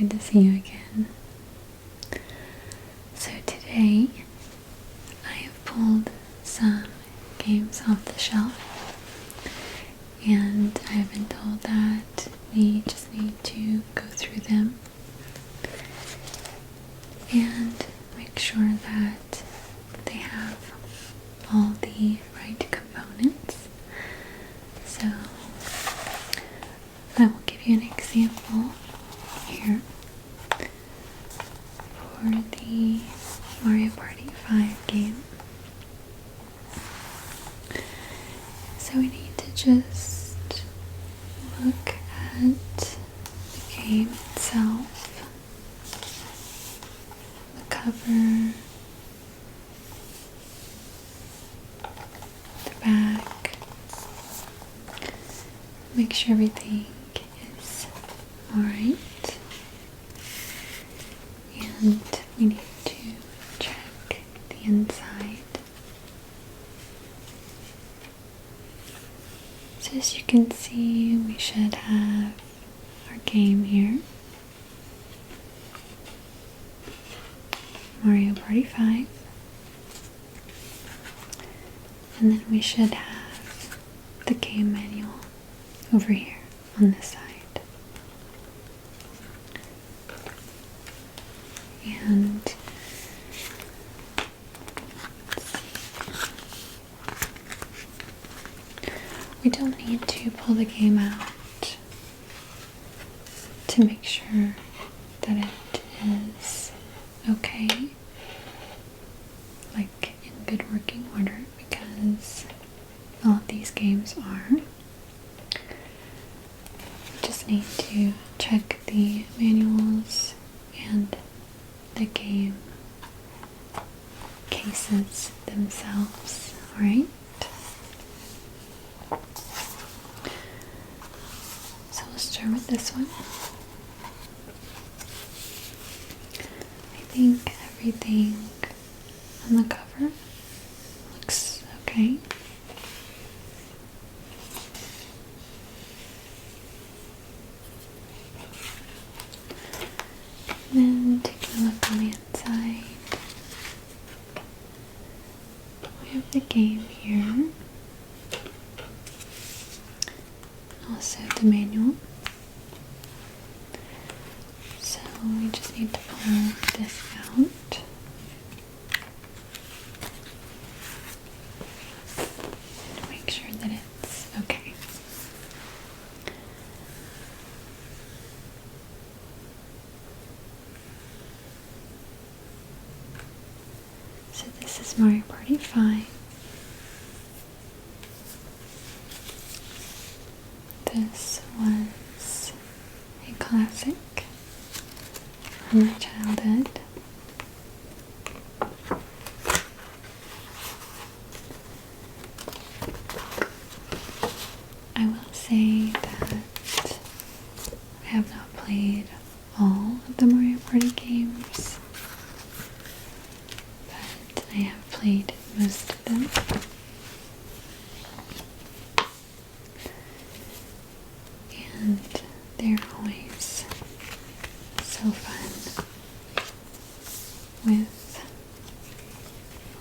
good to see you again. So today I have pulled some games off the shelf, and I have been told that we just need to go through them and make sure that they have all the right components. So I will give you an example here for the Mario Party 5 game. So we need to just look at the game itself, the cover, the back, make sure everything is alright, and we need to check the inside. So as you can see, we should have our game here, Mario Party 5, and then we should have the game manual over here on this side. And we don't need to pull the game out to make sure that it is okay, like in good working order, because all of these games are. We just need to check the manuals and the game cases themselves, alright? So we'll start with this one. I think everything on the cover looks okay. And then taking a look on the inside, we have the game here, also the manual. So we just need to pull this out and make sure that it's okay. So this is Mario Party 5. This was a classic from my childhood. I will say that I have not played all of the Mario Party games, but I have played most of them. And they're always so fun with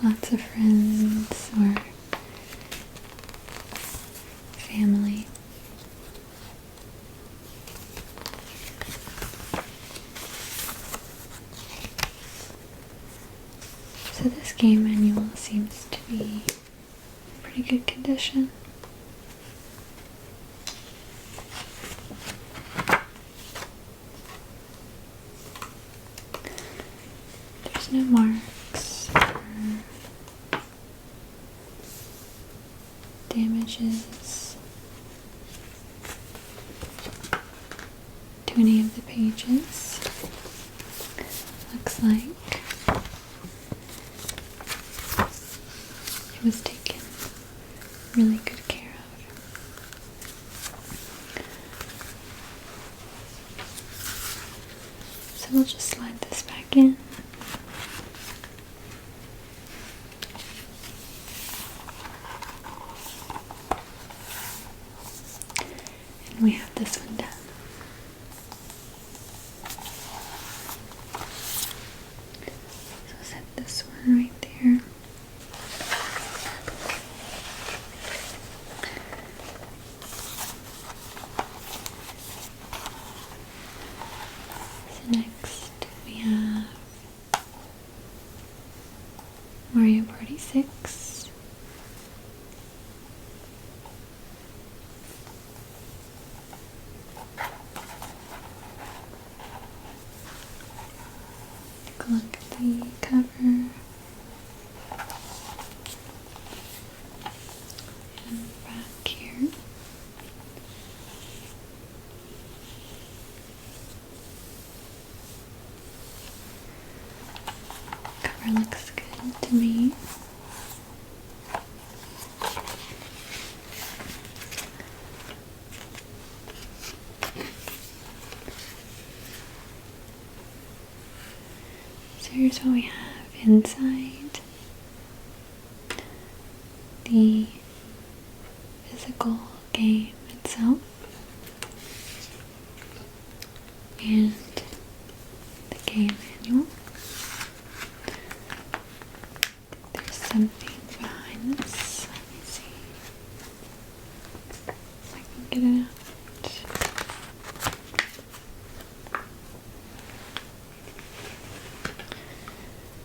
lots of friends or family. So this game manual seems to be in pretty good condition. There's no marks or damages to any of the pages. Looks like it was taken really good care of. So we'll just slide this back in. And we have this one done. a look at the cover. And back here. Cover looks good to me. So here's what we have inside. The physical game itself and the game manual. There's something behind this. Let me see if I can get it out.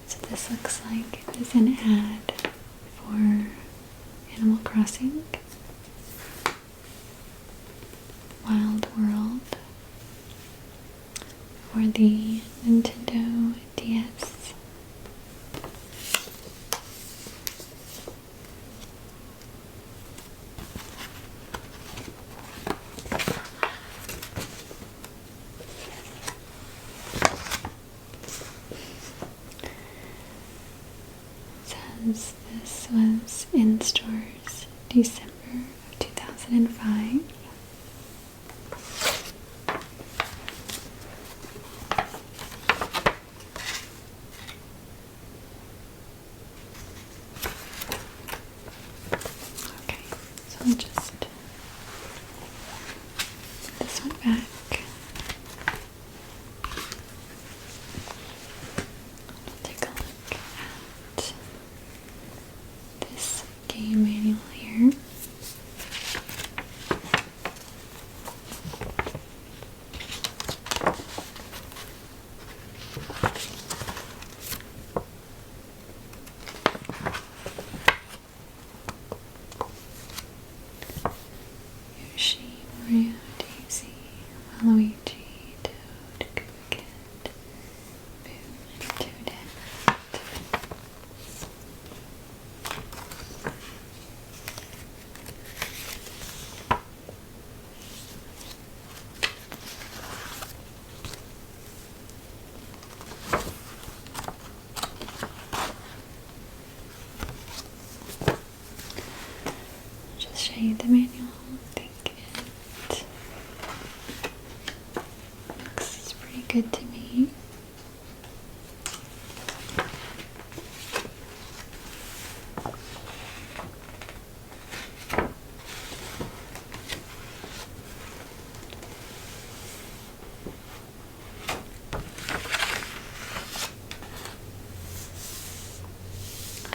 So this looks like it was an ad for Animal Crossing Wild World for the Nintendo DS. Says this was in stores December of 2005. Okay, so I'll just put this one back. Take a look at this game manual here. Yoshi, Mario, Daisy, Waluigi, Toad, Koopa Kid, Boo, and Toadette. Just show you the manual. I think it looks pretty good to me.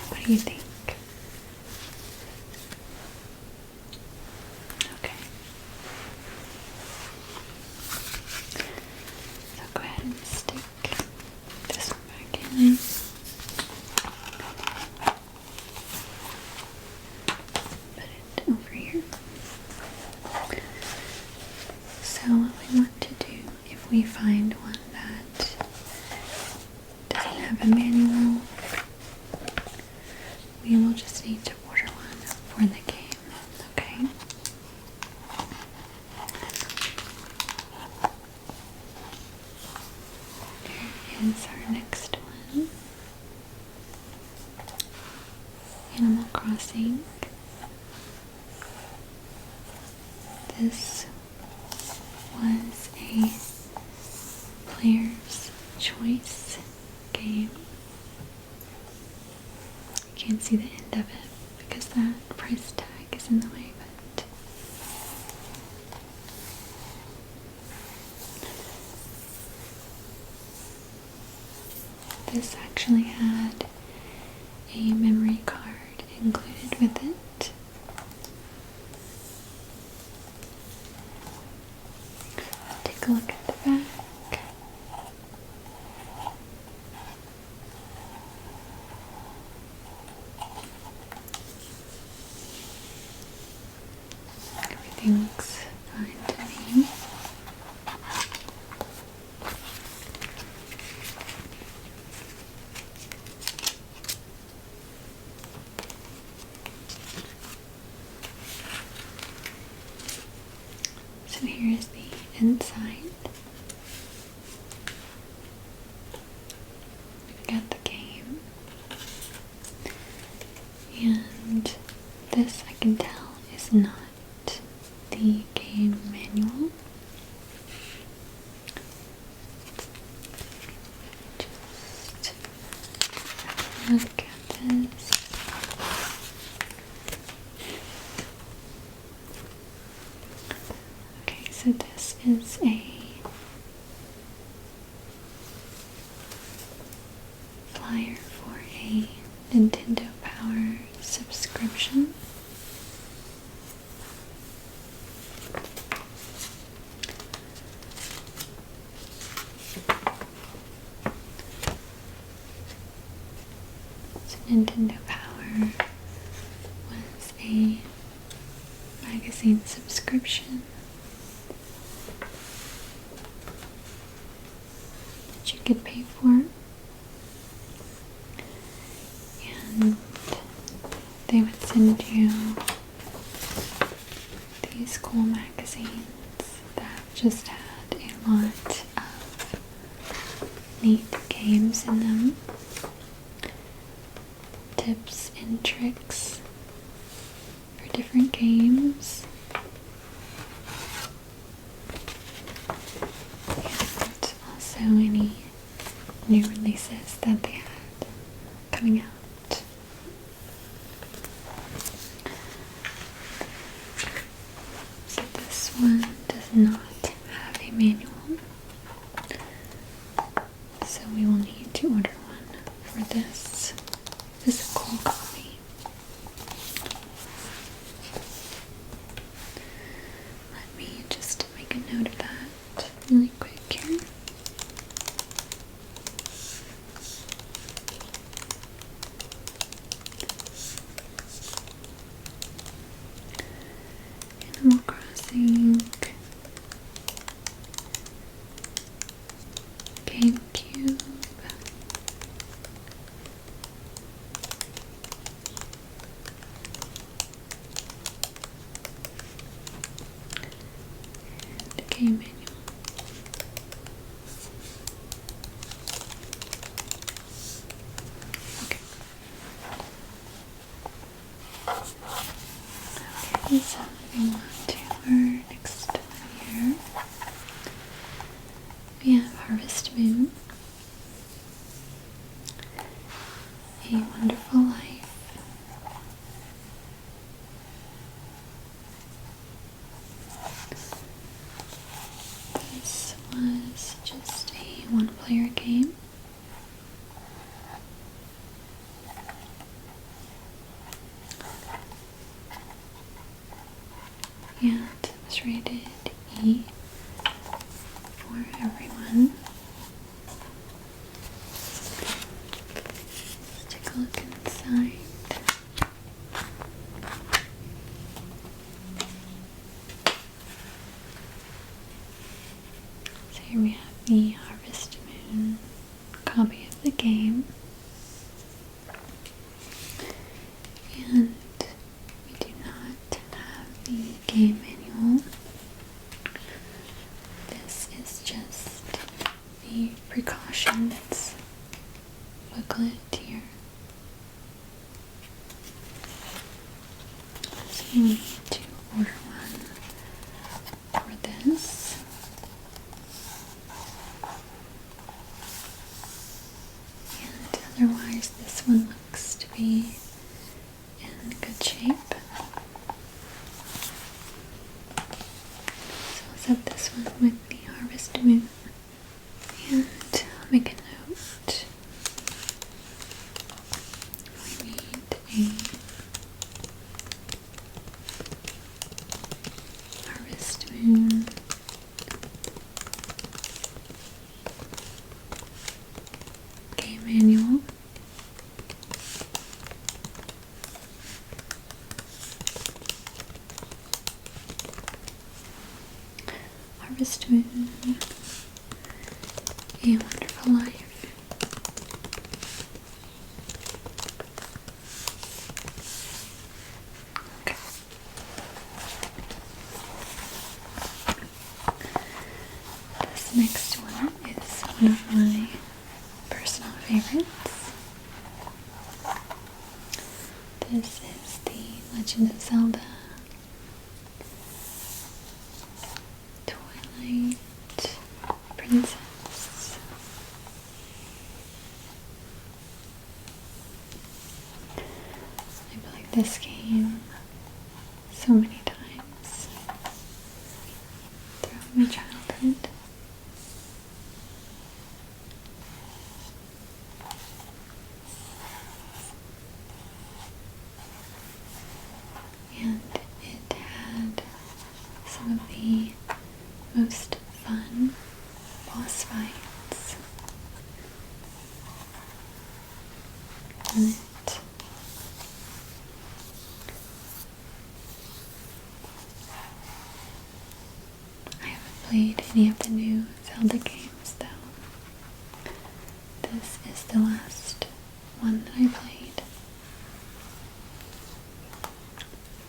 What do you think? Okay. So go ahead and stick this one back in. Put it over here. So what we want to do, if we find one that doesn't have a manual, we will just need to order one for the game, okay? Here is our next one. Animal Crossing. This was a player's choice game. You can't see the end of it because that price tag is in the way, but this actually had a memory card included with it. Take a look at the back. Everything looks fine to me. So here's the inside. We've got the game. And this, I can tell, is not the game manual. Just have a look at this. Okay, so this is a flyer for a Nintendo Power subscription. So Nintendo Power was a magazine subscription that you could pay for, and they would send you these cool magazines that just had a lot of neat games in them, tips and tricks for different games, and also any new releases that they had coming out. So this one does not have a manual, so we will need to order one for this physical copy. Let me just make a note of that really quick here. Animal Crossing, GameCube, and game manual. Okay. Okay, so moving on to our next one here. We have Harvest Moon, A Wonderful Life. This was just a one-player game. And it was rated E for everyone. Let's take a look inside. So here we have the Harvest Moon copy of the game. And we do not have the game manual. This is just the precautions booklet here. So you need to order one for this. And otherwise, this one looks to be in good shape. So I'll set this one with the Harvest Moon. And I'll make a note. We need a Harvest Moon game manual. Harvest Moon, A Wonderful Life. Okay. next one is one of my personal favorites. This is the Legend of Zelda Twilight Princess. I played this game so many times throughout my childhood. And it had some of the most fun boss fights in it. I haven't played any of the new Zelda games though. This is the last one that I played.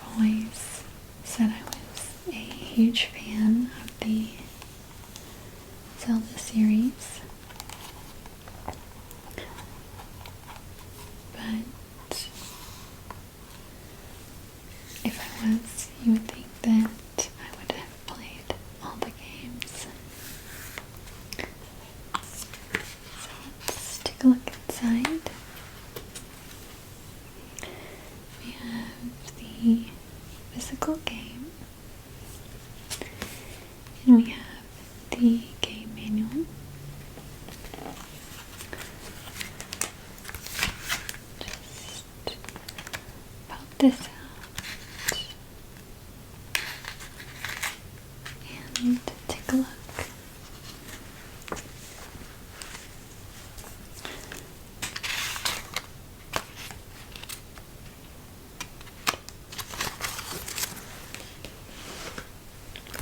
I've always said I was a huge fan of the Zelda series, but if I was, you would think that I would have played all the games. So let's take a look inside. We have the physical game, and we have the game manual. Just pop this out and take a look.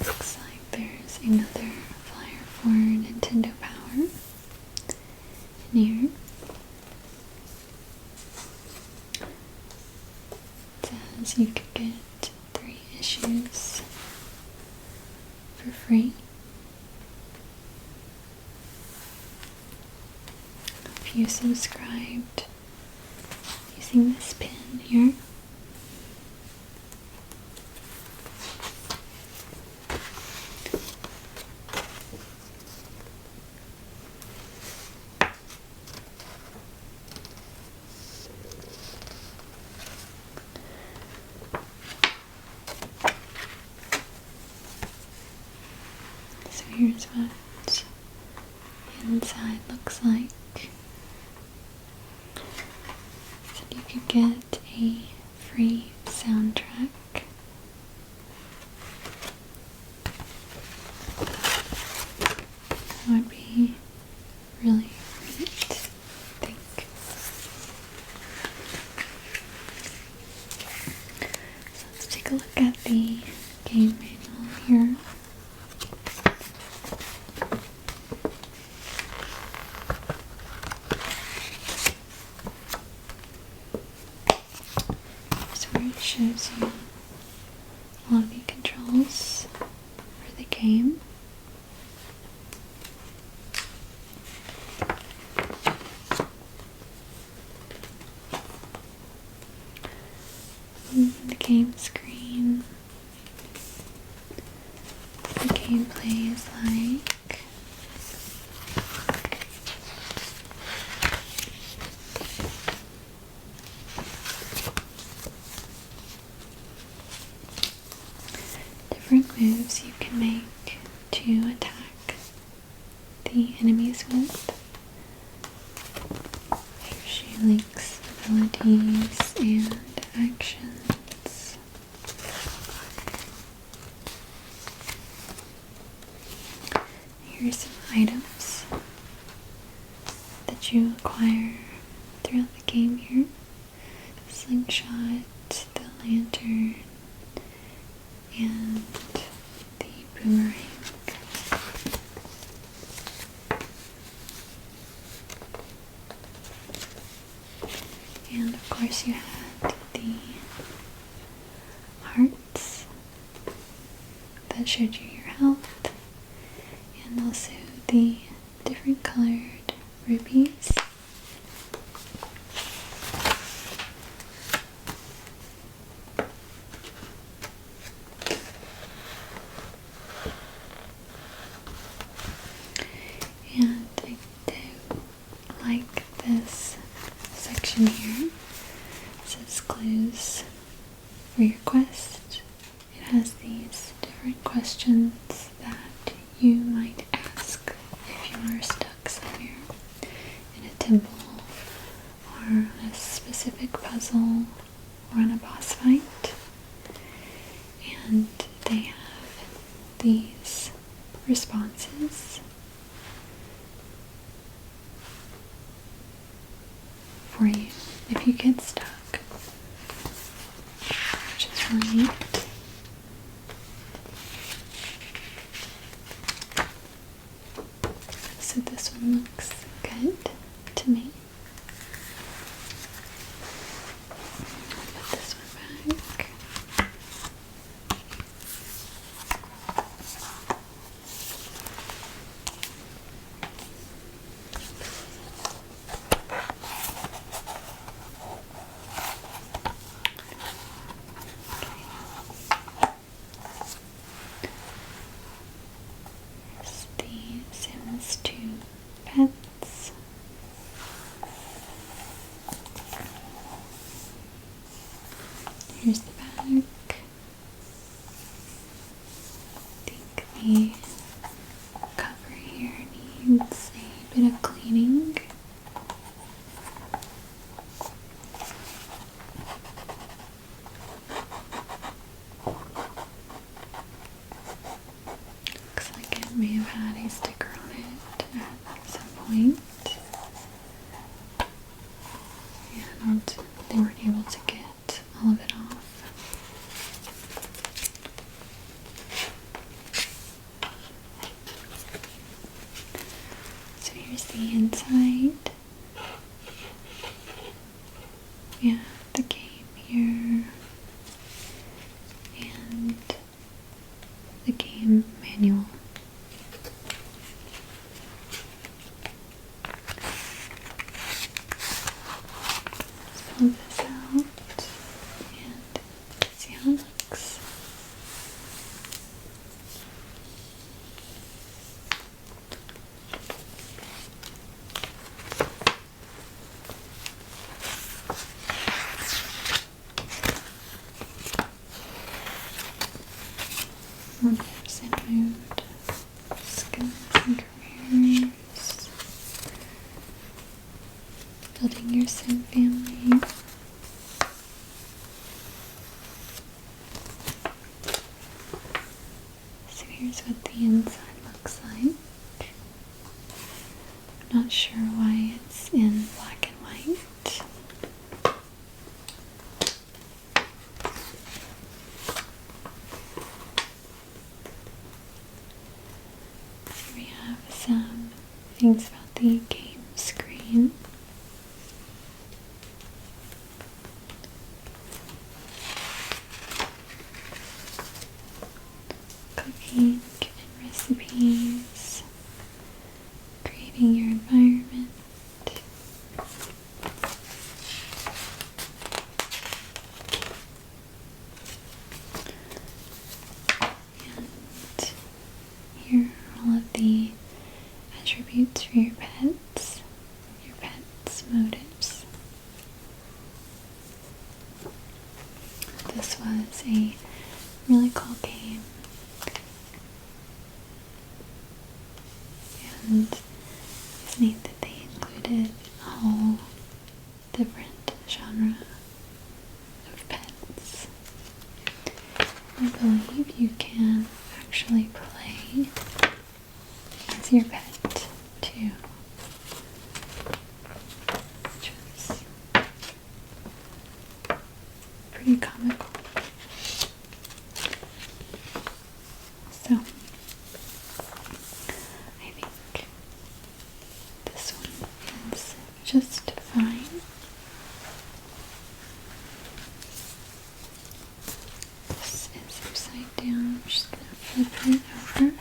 Looks like there's another flyer for Nintendo Power in here. It says you could get 3 issues for free if you subscribed using this pin here. So here's what the inside looks like. So you could get a free soundtrack. That would be really great, I think. So let's take a look at the game manual here. It shows you all of the controls for the game. The game screen, the gameplay is like. Different moves you can make to attack the enemies with. Here's your Link's abilities and actions. Here's some items that you acquire throughout the game here. The slingshot, the lantern, and the boomerang. And of course you had the hearts that showed you your health, and also the different colored rubies. And I do like this section here. It says clues for your quest. It has these different questions that you might ask if you are stuck somewhere in a temple or on a specific puzzle or on a boss fight. And they have these responses for you if you get stuck, which is really neat. So this one looks good to me. Put this one back. Pets. Here's the back. I think the cover here needs a bit of cleaning. Looks like it may have had a sticker on it at some point, and they weren't able to get all of it off. So here's the inside. We have the game here and the game manual. Pull this out and see how it looks. Percent mood, skills and careers, building your sim family. So here's what the inside looks like. I'm not sure why it's in black and white. Here we have some things about the game screen. Cooking and recipes, creating your environment, and here are all of the attributes for your pets' motives. This was a really cool game. And it's neat that they included a whole different genre of pets. I believe you can actually play as your pet too, which was pretty comical. So I think this one is just fine. This is upside down. I'm just going to flip it over.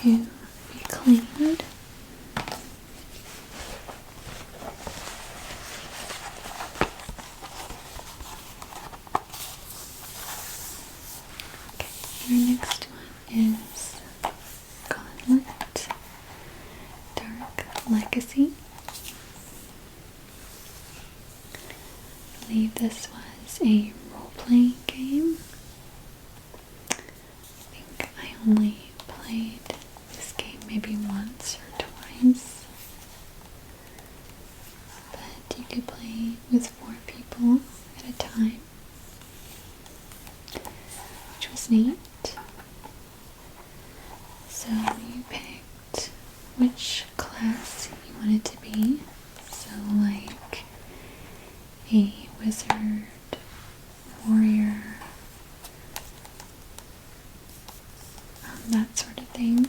to be cleaned. Okay, our next one is Gauntlet Dark Legacy. I believe this was a role-playing game. I think I only played this game maybe once or twice, but you could play with 4 people at a time, which was neat. So you picked which class you wanted to be, so like a wizard, warrior, that sort of thing.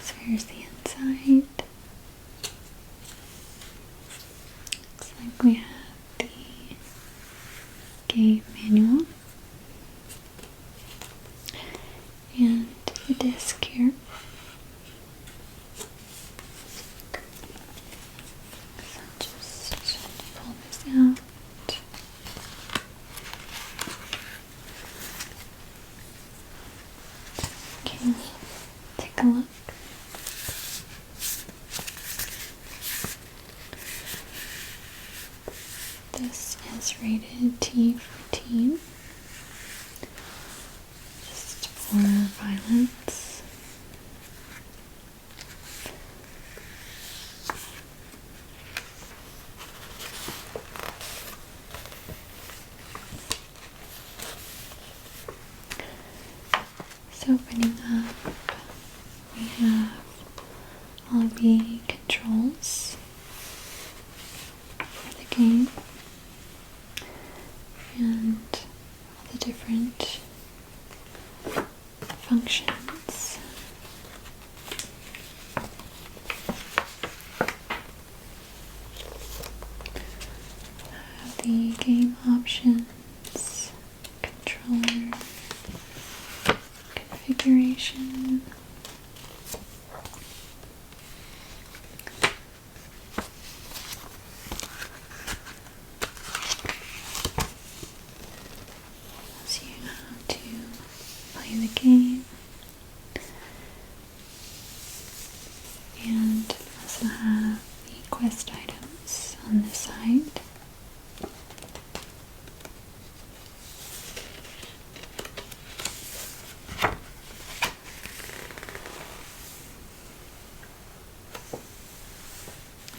So here's the inside. Looks like we have the game manual and the disc here. So just pull this out. Okay, take a look. This is rated T for teen, just for violence. So opening up, we have all the controls for the game and all the different functions. The game options, controller, configuration, tells you how to play the game, and also have the quest items on the side.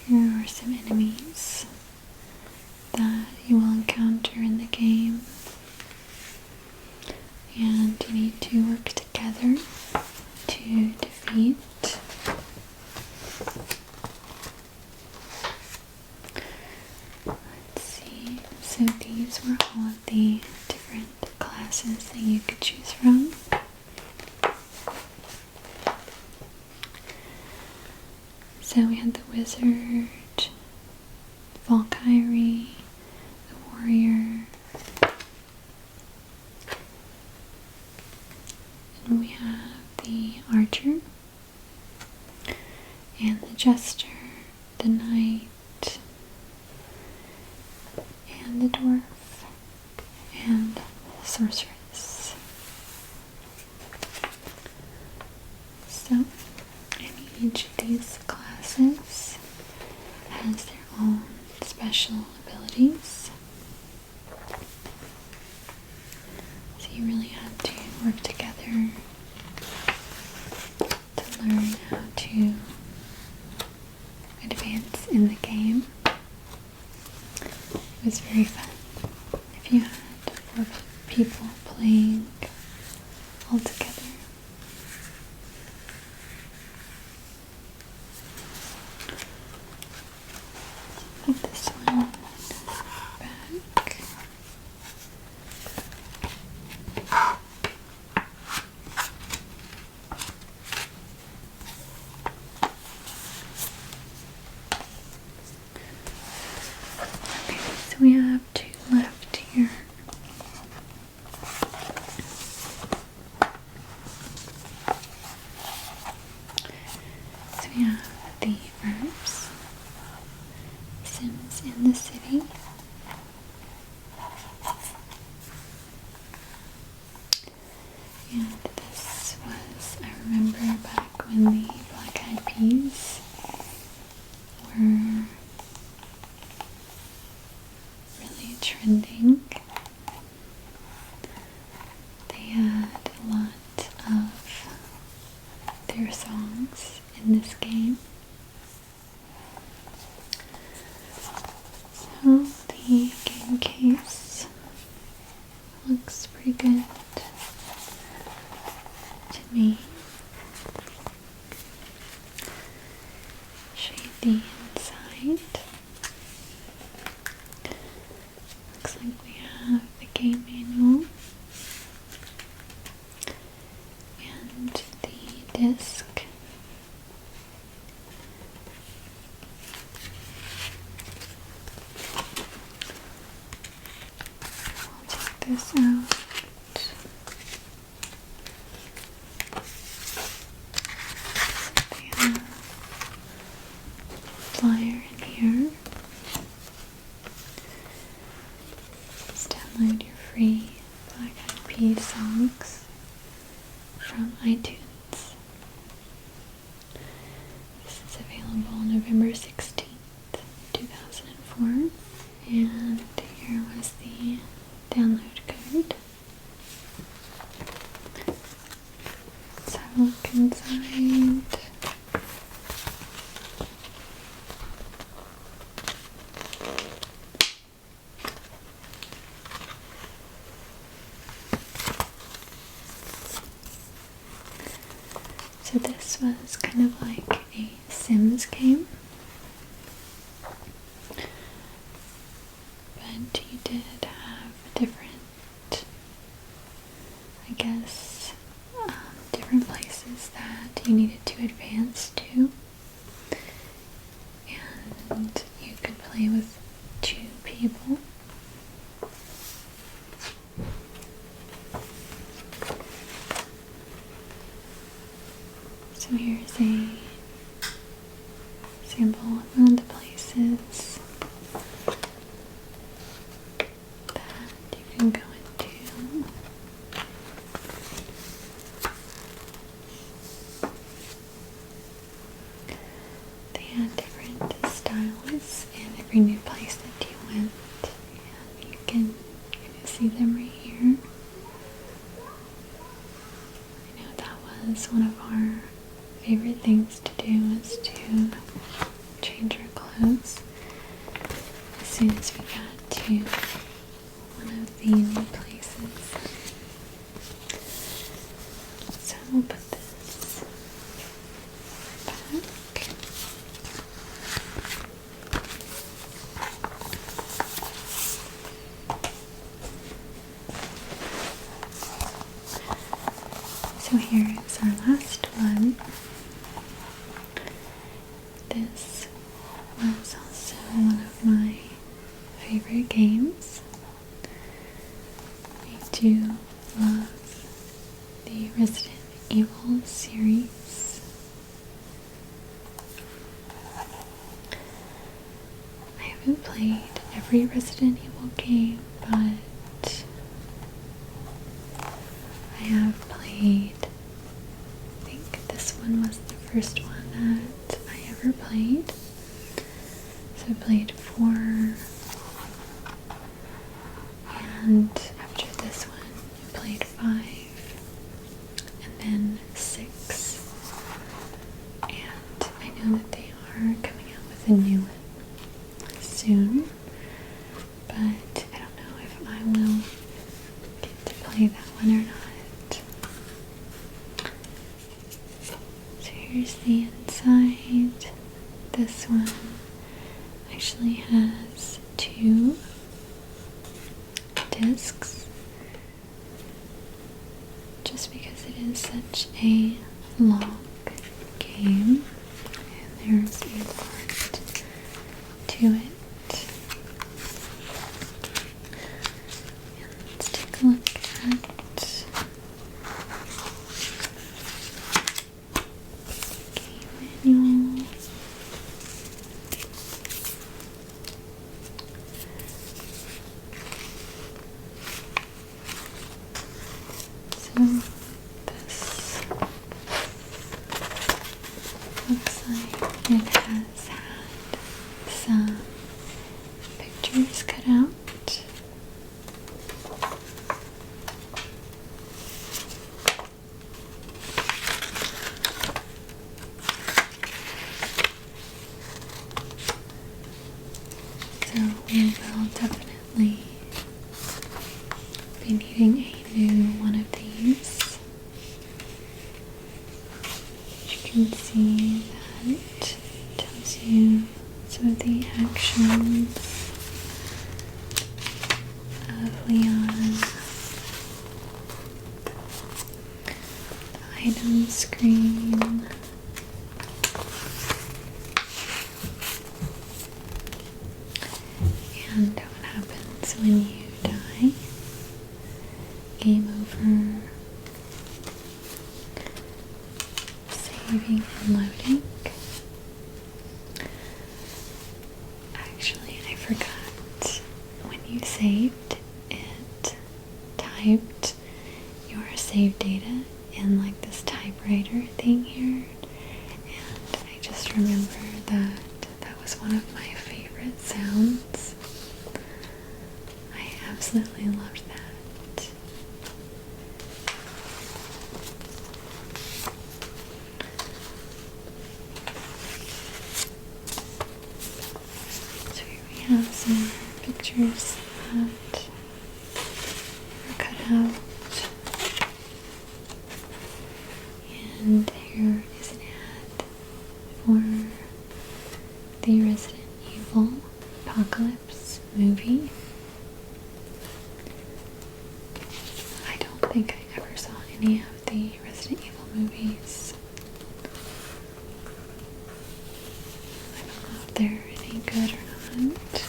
Here are some enemies that you will encounter in the game, and you need to work together to defeat. Let's see, so these were all of the different classes that you could choose from. So we had the wizard, Valkyrie, the warrior, and we have the archer, and the jester, the knight, and the dwarf, and the sorceress. So, and each of these classes has their own special abilities. So you really have to work together to learn how to advance in the game. It was very fun. If you had 4 people playing all together. Put this one back. Okay, so we have 2 left here. trending. They had a lot of their songs in this game. So the game case looks pretty good to me. Show you the inside. Looks like we have the game manual and the disc. I'll take this out. They have a flyer in here. Just download your free Black Eyed Peas songs from iTunes. This is available November 16th, 2004. And here was the download code. Let's have a look inside. So this was kind of like a Sims game, but you did have different, I guess, different places that you needed to advance to, and you could play with 2 people. So here's a sample of one of the places that you can go into. They had different styles in every new place that you went, and you can see them right here. I know that was one of our favorite things to do, is to change our clothes as soon as we got to one of the new places. So we'll put this back. So here is our last one. This was also one of my favorite games. I do love the Resident Evil series. I haven't played every Resident Evil game, but I have played, I think this one was the first one that I ever played. So I played 4, and after this one I played 5, and then 6, and I know that they are coming out with a new one soon, but I don't know if I will get to play that one or not. So here's the inside. This one actually has 2 discs, just because it is such a long game, and there's a lot to it. And let's take a look at the game manual. So this looks like it has had some getting a new one of these. You can see that it tells you some of the actions of Leon. The item screen. And what happens when you die. Game over. Saving and loading. Actually, I forgot. When you saved, it typed your save data in like this typewriter thing here. And I just remember that that was one of my favorite sounds. I absolutely loved that. So here we have some more pictures that are cut out. And here is an ad for the Resident Evil Apocalypse movie. I don't think I ever saw any of the Resident Evil movies. I don't know if they're any good or not.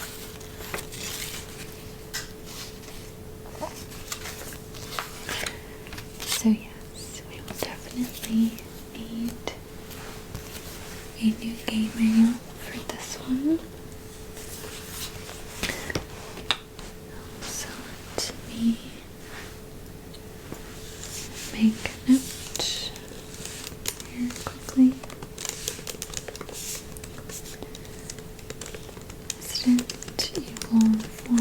So yes, we will definitely need a new game manual for this one. So let me make a note here quickly. Resident Evil 4.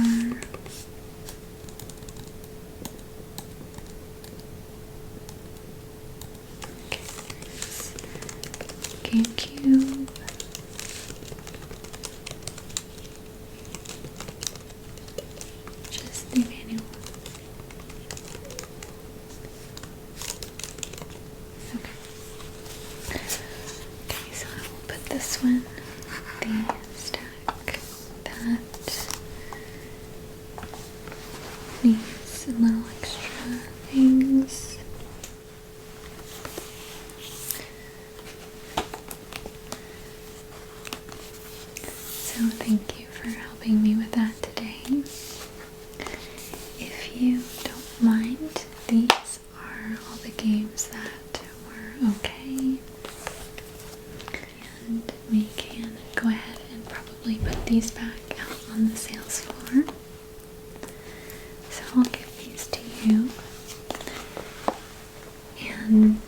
GameCube. Just the manual. Okay. Okay, so I will put this one in the stack that needs a little extra things. So thank you for helping me with that today. If you don't mind, these are all the games that were okay. And we can go ahead and probably put these back out on the sales floor. So I'll give these to you. And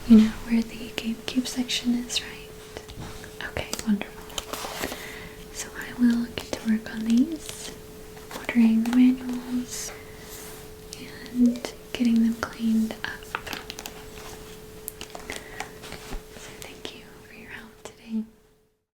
you know where the GameCube section is, right? Okay, wonderful. So I will get to work on these, ordering the manuals, and getting them cleaned